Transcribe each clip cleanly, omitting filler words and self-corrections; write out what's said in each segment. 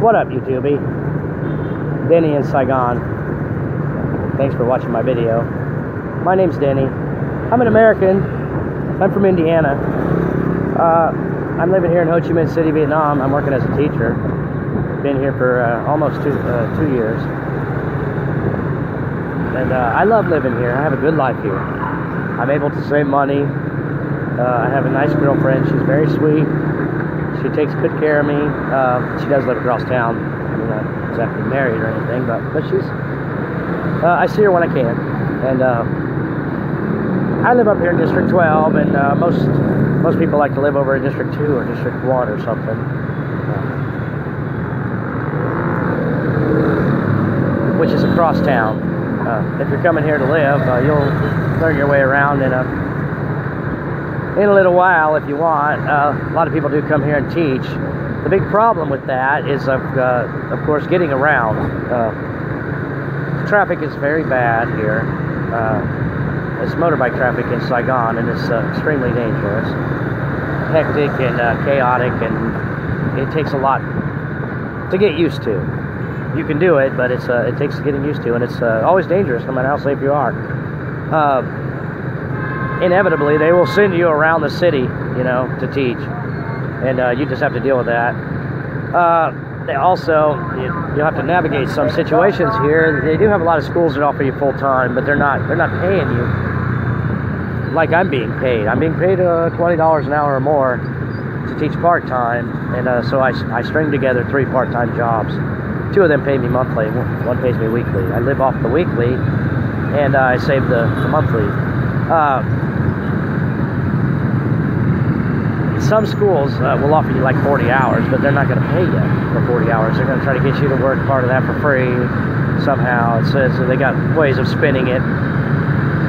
What up, YouTube? Denny in Saigon. Thanks for watching my video. My name's Denny. I'm an American. I'm from Indiana. I'm living here in Ho Chi Minh City, Vietnam. I'm working as a teacher. Been here for almost two years. And I love living here. I have a good life here. I'm able to save money. I have a nice girlfriend. She's very sweet. She takes good care of me. She does live across town. I'm not exactly married or anything, but she's. I see her when I can, and I live up here in District 12, and most people like to live over in District 2 or District 1 or something. Which is across town. If you're coming here to live, you'll learn your way around in a little while if you want. A lot of people do come here and teach. The big problem with that is, of course, getting around. Traffic is very bad here. It's motorbike traffic in Saigon, and it's extremely dangerous, hectic and chaotic, and it takes a lot to get used to. You can do it, but it takes getting used to, and it's always dangerous no matter how safe you are. Inevitably, they will send you around the city, to teach, and you just have to deal with that. They also, you'll have to navigate some situations here. They do have a lot of schools that offer you full time, but they're not paying you like I'm being paid. I'm being paid $20 an hour or more to teach part time, and so I string together 3 part-time jobs. 2 of them pay me monthly. One pays me weekly. I live off the weekly, and I save the monthly. Some schools will offer you like 40 hours, but they're not going to pay you for 40 hours. They're going to try to get you to work part of that for free somehow. It says they got ways of spinning it.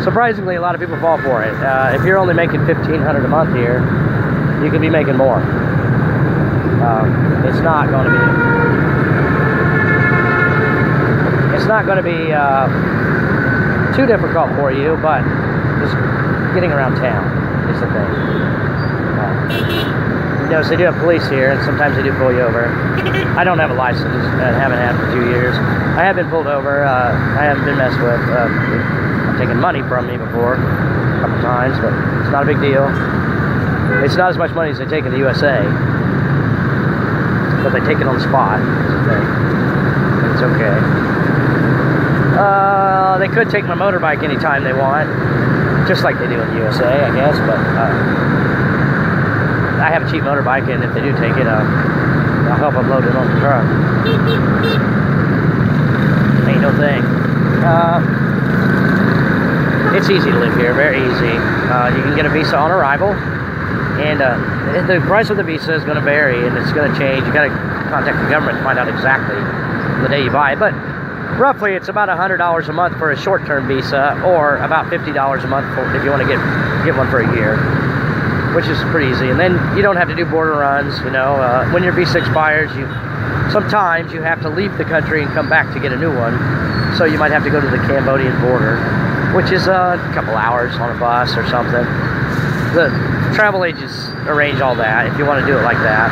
Surprisingly, a lot of people fall for it. If you're only making $1,500 a month here, you could be making more. It's not going to be too difficult for you, but just getting around town is the thing. So they do have police here, and sometimes they do pull you over. I don't have a license, and haven't had for 2 years. I have been pulled over. I haven't been messed with. I've taken money from me before, a couple times, but it's not a big deal. It's not as much money as they take in the USA, but they take it on the spot. It's okay. They could take my motorbike anytime they want, just like they do in the USA, I guess, but I have a cheap motorbike, and if they do take it, I'll help them load it on the truck. Ain't no thing. It's easy to live here, very easy. You can get a visa on arrival, and the price of the visa is going to vary, and it's going to change. You got to contact the government to find out exactly the day you buy it, but roughly it's about $100 a month for a short-term visa, or about $50 a month if you want to get one for a year, which is pretty easy. And then you don't have to do border runs. When your visa expires, sometimes you have to leave the country and come back to get a new one. So you might have to go to the Cambodian border, which is a couple hours on a bus or something. The travel agents arrange all that if you want to do it like that.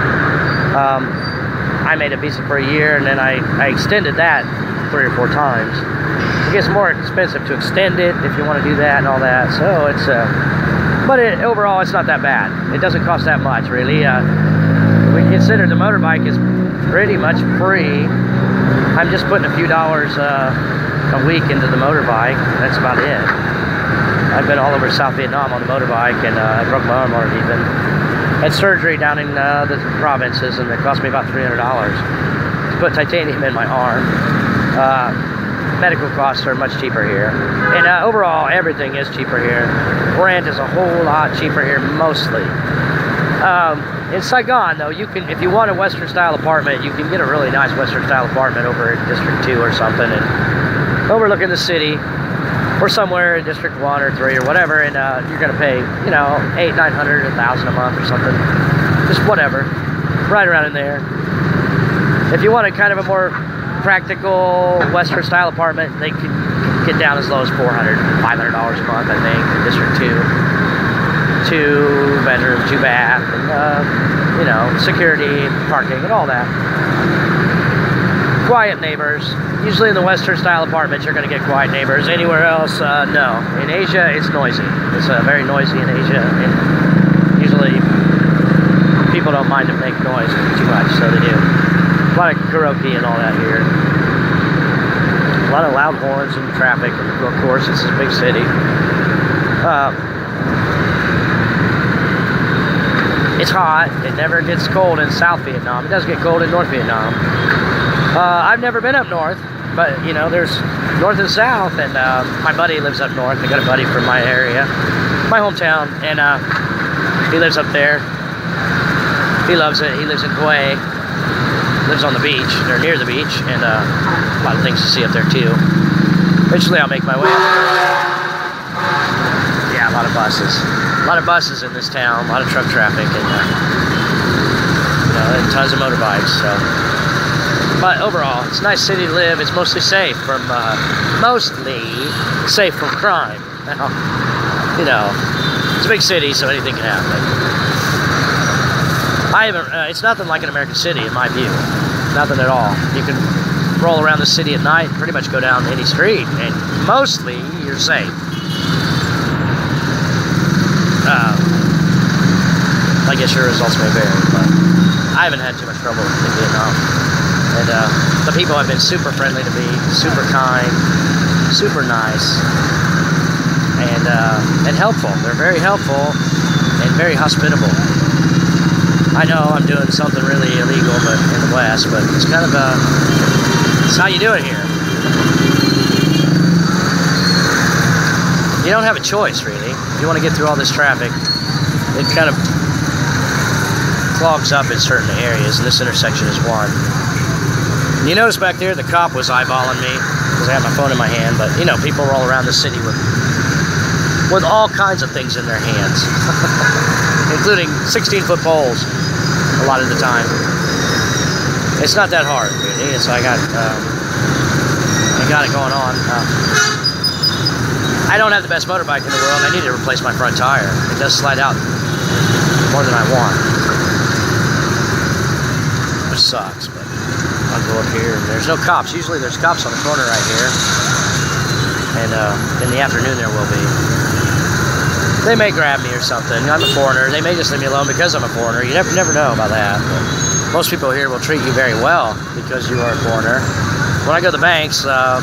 I made a visa for a year, and then I extended that 3 or 4 times. It gets more expensive to extend it if you want to do that and all that. So it's but overall, it's not that bad. It doesn't cost that much, really. We consider the motorbike is pretty much free. I'm just putting a few dollars a week into the motorbike. That's about it. I've been all over South Vietnam on the motorbike, and I broke my arm on it even. Had surgery down in the provinces, and it cost me about $300 to put titanium in my arm. Medical costs are much cheaper here, and overall everything is cheaper here. Rent is a whole lot cheaper here, mostly. In Saigon, though, if you want a Western style apartment, you can get a really nice Western style apartment over in District 2 or something, and overlooking the city, or somewhere in District 1 or 3 or whatever, and you're going to pay, $800, $900, $1,000 a month or something, just whatever, right around in there. If you want a kind of a more practical Western style apartment, they can get down as low as $400, $500 a month, I think, in District 2. 2 bedroom, 2 bath, and, security, parking, and all that. quiet neighbors. Usually in the Western style apartments, you're going to get quiet neighbors. Anywhere else, no. In Asia, it's noisy. It's very noisy in Asia, and usually people don't mind to make noise too much, so they do. A lot of karaoke and all that here. A lot of loud horns and traffic, and of course, it's a big city. It's hot. It never gets cold in South Vietnam. It does get cold in North Vietnam. I've never been up north, but you know, there's north and south, and my buddy lives up north. I got a buddy from my area, my hometown, and he lives up there. He loves it. He lives in Hue, lives on the beach, or near the beach, and a lot of things to see up there too. Eventually I'll make my way up there. Yeah, a lot of buses. A lot of buses in this town, a lot of truck traffic, and you know, and tons of motorbikes. So, but overall, it's a nice city to live. It's mostly safe from crime. Now, you know, it's a big city, so anything can happen. It's nothing like an American city in my view. Nothing at all. You can roll around the city at night, pretty much go down any street, and mostly you're safe. I guess your results may vary, but I haven't had too much trouble in Vietnam. And the people have been super friendly to me, super kind, super nice, and helpful. They're very helpful and very hospitable. I know I'm doing something really illegal, but in the West, but it's kind of it's how you do it here. You don't have a choice, really. If you want to get through all this traffic, it kind of clogs up in certain areas, and this intersection is one. And you notice back there, the cop was eyeballing me because I had my phone in my hand, but you know, people roll around the city with all kinds of things in their hands, including 16-foot poles a lot of the time. It's not that hard, really. It's I got it going on. I don't have the best motorbike in the world. I need to replace my front tire. It does slide out more than I want, which sucks, but I'll go up here. And there's no cops. Usually there's cops on the corner right here, and in the afternoon there will be. They may grab me or something. I'm a foreigner. They may just leave me alone because I'm a foreigner. You never know about that. But most people here will treat you very well because you are a foreigner. When I go to the banks, a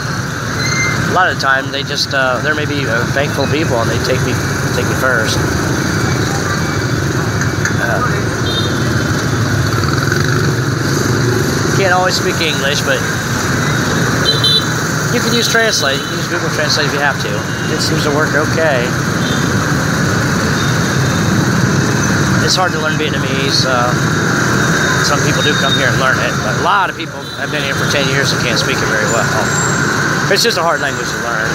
lot of the time they just there may be bank full of people and they take me first. Can't always speak English, but you can use Translate. You can use Google Translate if you have to. It seems to work okay. It's hard to learn Vietnamese. Some people do come here and learn it, but a lot of people have been here for 10 years and can't speak it very well. It's just a hard language to learn.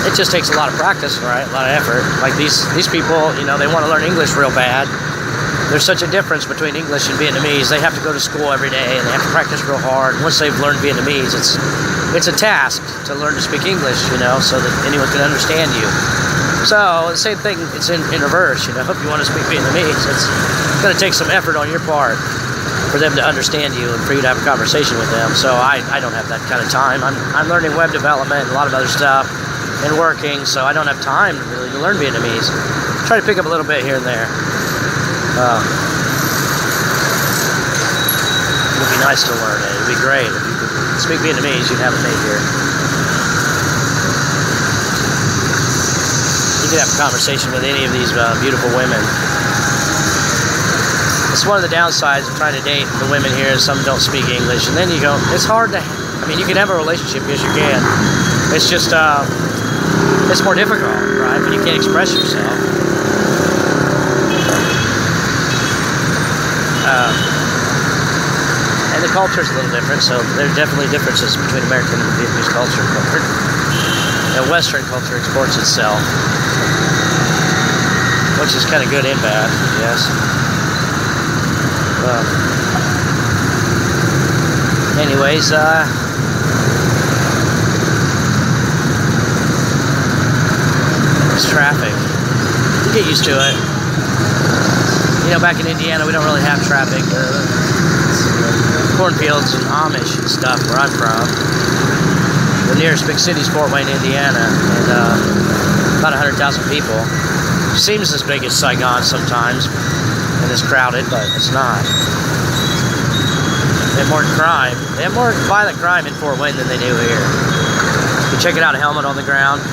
It just takes a lot of practice, right? A lot of effort. Like these people, you know, they want to learn English real bad. There's such a difference between English and Vietnamese. They have to go to school every day and they have to practice real hard. Once they've learned Vietnamese, it's a task to learn to speak English, you know, so that anyone can understand you. So the same thing, it's in reverse, you know. If you want to speak Vietnamese, it's going to take some effort on your part for them to understand you and for you to have a conversation with them. So I don't have that kind of time. I'm learning web development and a lot of other stuff and working, so I don't have time really to learn Vietnamese. Try to pick up a little bit here and there. It would be nice to learn it. It would be great if you could speak Vietnamese. You'd have it made here. You could have a conversation with any of these beautiful women. It's one of the downsides of trying to date the women here. Some don't speak English, and then you go. It's hard to. I mean, you can have a relationship, yes, you can. It's just it's more difficult, right? When you can't express yourself. And the culture is a little different, so there are definitely differences between American and Vietnamese culture. The Western culture exports itself, which is kind of good and bad, yes. Anyways, it's traffic. You get used to it. You know, back in Indiana, we don't really have traffic. cornfields and Amish and stuff where I'm from. The nearest big city is Fort Wayne, Indiana, and about 100,000 people. Seems as big as Saigon sometimes, and it's crowded, but it's not. They have more crime. They have more violent crime in Fort Wayne than they do here. You check it out, a helmet on the ground.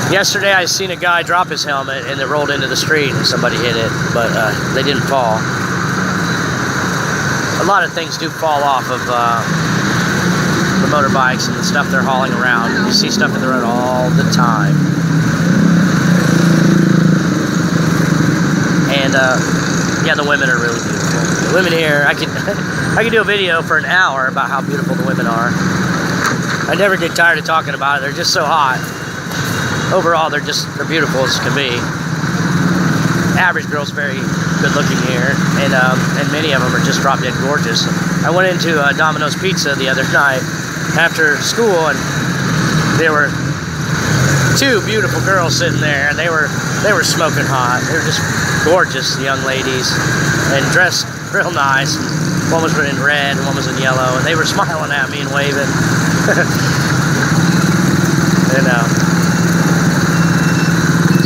Yesterday I seen a guy drop his helmet and it rolled into the street and somebody hit it, but they didn't fall. A lot of things do fall off of the motorbikes and the stuff they're hauling around. You see stuff in the road all the time. And yeah, the women are really beautiful. The women here, I could do a video for an hour about how beautiful the women are. I never get tired of talking about it. They're just so hot. Overall, they're beautiful as can be. Average girl's very good looking here, and many of them are just drop dead gorgeous. I went into Domino's Pizza the other night after school, and there were two beautiful girls sitting there, and they were smoking hot. They were just gorgeous young ladies, and dressed real nice. One was in red, and one was in yellow, and they were smiling at me and waving. You know.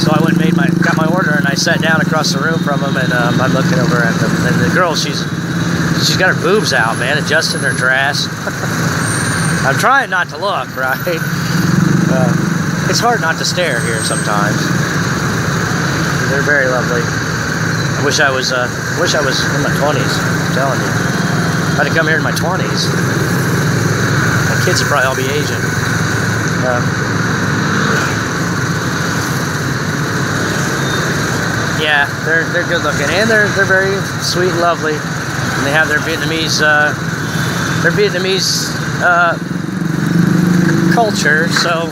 So I went and got my order, and I sat down across the room from them, and I'm looking over at them. And the girl, she's got her boobs out, man, adjusting her dress. I'm trying not to look, right? It's hard not to stare here sometimes. They're very lovely. I wish I was in my 20s. I'm telling you, if I'd have come here in my 20s, my kids would probably all be Asian. Yeah, they're good looking, and they're very sweet and lovely, and they have their Vietnamese culture, so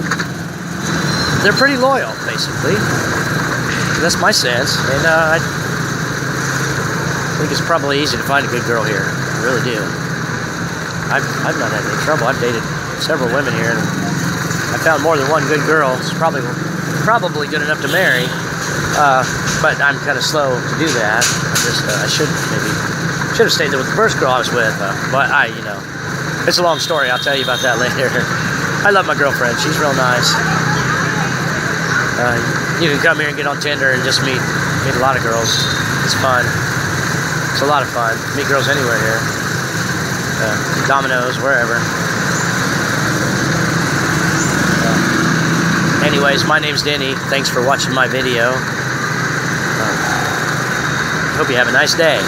they're pretty loyal, basically. That's my sense, and I think it's probably easy to find a good girl here. I really do. I've not had any trouble. I've dated several women here, and I found more than one good girl. It's probably good enough to marry. But I'm kind of slow to do that. I should have stayed there with the first girl I was with. But it's a long story. I'll tell you about that later. I love my girlfriend. She's real nice. You can come here and get on Tinder and just meet a lot of girls. It's fun. It's a lot of fun. Meet girls anywhere here. Domino's, wherever. Anyways, my name's Denny. Thanks for watching my video. Hope you have a nice day.